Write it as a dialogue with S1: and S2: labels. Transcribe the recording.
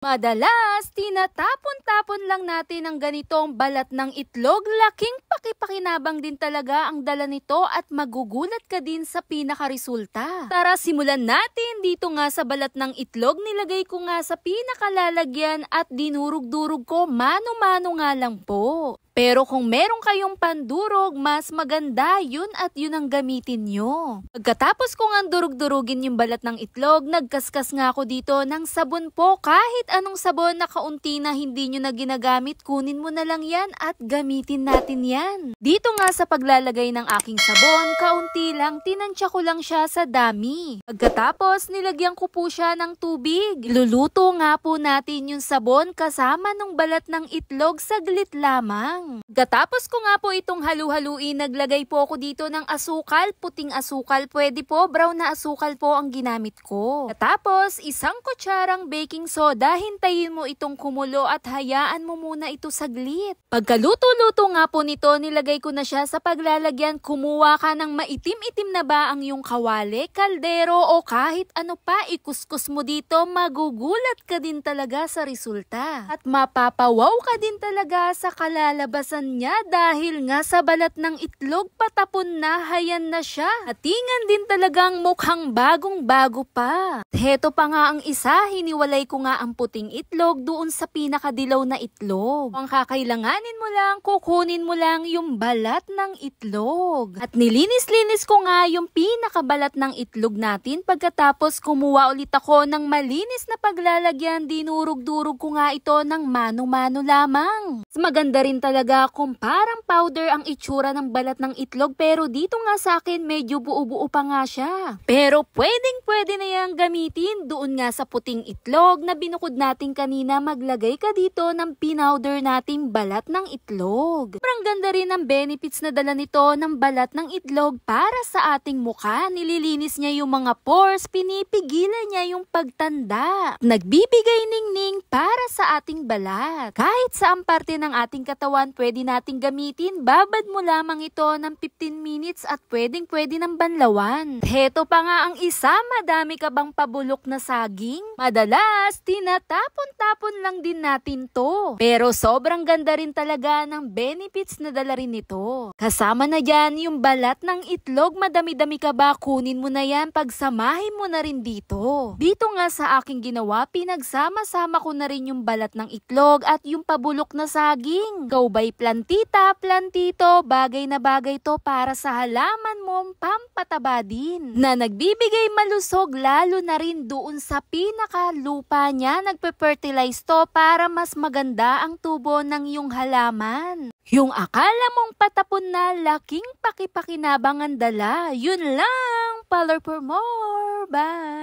S1: Madalas, tinatapon-tapon lang natin ang ganitong balat ng itlog. Laking pakipakinabang din talaga ang dala nito at magugulat ka din sa pinakaresulta. Tara, simulan natin. Dito nga sa balat ng itlog, nilagay ko nga sa pinakalalagyan at dinurog-durog ko mano-mano nga lang po. Pero kung meron kayong pandurog, mas maganda yun at yun ang gamitin nyo. Pagkatapos ko nga durug-durugin yung balat ng itlog, nagkaskas nga ako dito ng sabon po. Kahit anong sabon na kaunti na hindi nyo na ginagamit, kunin mo na lang yan at gamitin natin yan. Dito nga sa paglalagay ng aking sabon, kaunti lang, tinansya ko lang siya sa dami. Pagkatapos, nilagyan ko po siya ng tubig. Luluto nga po natin yung sabon kasama ng balat ng itlog saglit lamang. Pagkatapos ko nga po itong halu-haluin, naglagay po ako dito ng asukal, puting asukal, pwede po, brown na asukal po ang ginamit ko. Tapos, isang kutsarang baking soda, hintayin mo itong kumulo at hayaan mo muna ito saglit. Pagkaluto-luto nga po nito, nilagay ko na siya sa paglalagyan. Kumuha ka ng maitim-itim na ba ang iyong kawali, kaldero o kahit ano pa, ikuskus mo dito, magugulat ka din talaga sa resulta. At mapapawaw ka din talaga sa kalalabasan niya dahil nga sa balat ng itlog patapon na, hayan na siya. Atingan din talagang mukhang bagong-bago pa. Heto pa nga ang isa, hiniwalay ko nga ang puting itlog doon sa pinakadilaw na itlog. Ang kakailanganin mo lang, kukunin mo lang yung balat ng itlog. At nilinis-linis ko nga yung pinakabalat ng itlog natin. Pagkatapos kumuha ulit ako ng malinis na paglalagyan, dinurog-durog ko nga ito ng mano-mano lamang. Maganda rin talaga kung parang powder ang itsura ng balat ng itlog, pero dito nga sa akin medyo buo-buo pa nga siya. Pero pwedeng-pwede na yang gamitin doon nga sa puting itlog na binukod natin kanina. Maglagay ka dito ng pinowder nating balat ng itlog. Sobrang ganda rin ang benefits na dala nito ng balat ng itlog para sa ating mukha. Nililinis niya yung mga pores, pinipigilan niya yung pagtanda. Nagbibigay ningning para sa ating balat. Kahit saang parte ng ating katawan pwede nating gamitin, babad mo lamang ito ng 15 minutes at pwedeng-pwede ng banlawan. Heto pa nga ang isa, madami ka bang pabulok na saging? Madalas, tinatapon-tapon lang din natin to. Pero sobrang ganda rin talaga ng benefits na dala rin nito. Kasama na dyan yung balat ng itlog, madami-dami ka ba? Kunin mo na yan, pagsamahin mo na rin dito. Dito nga sa aking ginawa, pinagsama-sama ko na rin yung balat ng itlog at yung pabulok na saging. Go by plantita, plantito, bagay na bagay to para sa halaman mong pampataba din. Na nagbibigay malusog lalo na rin doon sa pinakalupa niya, nagpe-fertilize to para mas maganda ang tubo ng iyong halaman. Yung akala mong patapon na, laking pakipakinabang ang dala. Yun lang, follow for more. Bye!